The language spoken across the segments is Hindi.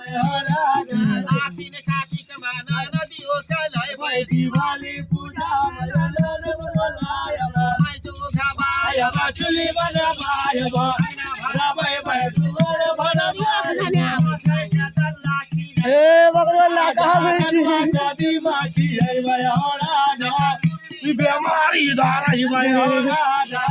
आखिर कार्तिक माना नदियों चलाए भाई दिवाली पूजा मैं तो घबाया चुली बना बाया भरा भाई भाई दुआर भरा ए बकरवाला कहां बैठी शादी बाकी है भाई राजा बीमारी दाई भाई राजा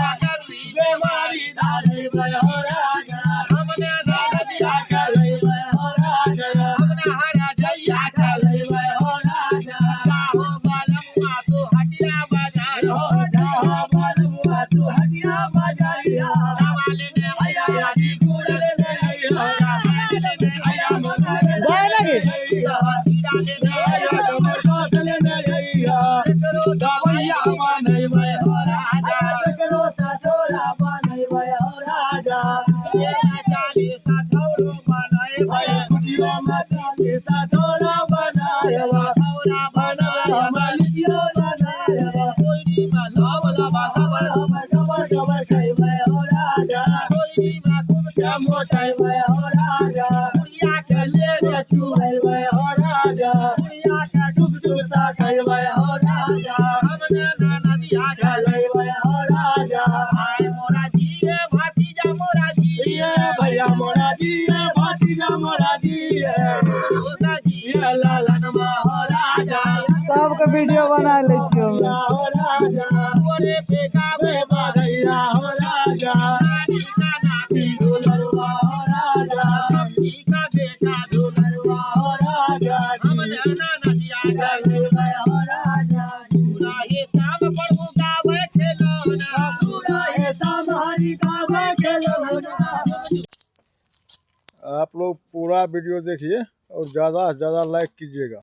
बीमारी दाई भाई राजा हमने दादा दिया चले भाई राजा हमने हरा जइया चले भाई राजा जाओ बालमुआ तो हटिया बाजार हो जाओ बालमुआ तो हटिया बाजार वाले ने भैया जी गुड़ ले आया आया मगर भाई लगे हीरा ले आया कमर कासल ले आया करो दवैया माने भाई राजा करो सटोरा माने भाई राजा ये चाली सटोरा बनाए भाई कुटिया में चाली सटोरा बनाए सटोरा बनाए मालिया बनाए कोई में लाव लावा खबर खबर खबर खाई भाई राजा कोई में खूब क्या मोटाई भाई राजा कुड़िया के ले रे छुए भाई राजा कुड़िया के डूब डूब सा खाई भाई राजा हमने नाना दिया चले भाई राजा आए मोरा जी रे भातीजा मोरा जी ये भैया मोरा जी रे भातीजा मोरा जी मोरा जी लालन महाराजा सबके वीडियो बना ले छियो राजा ओरे फेकावे बाधैया हो राजा नानी का नाती दुलरवा हो राजा कम्मी का बेटा दुलरवा हो राजा हमने नाना दिया चले भाई हो राजा पूरा ये शाम पढ़ू गावे खेलौना पूरा ये शाम हरी गावे खेलौना। आप लोग पूरा वीडियो देखिए और ज़्यादा से ज़्यादा लाइक कीजिएगा।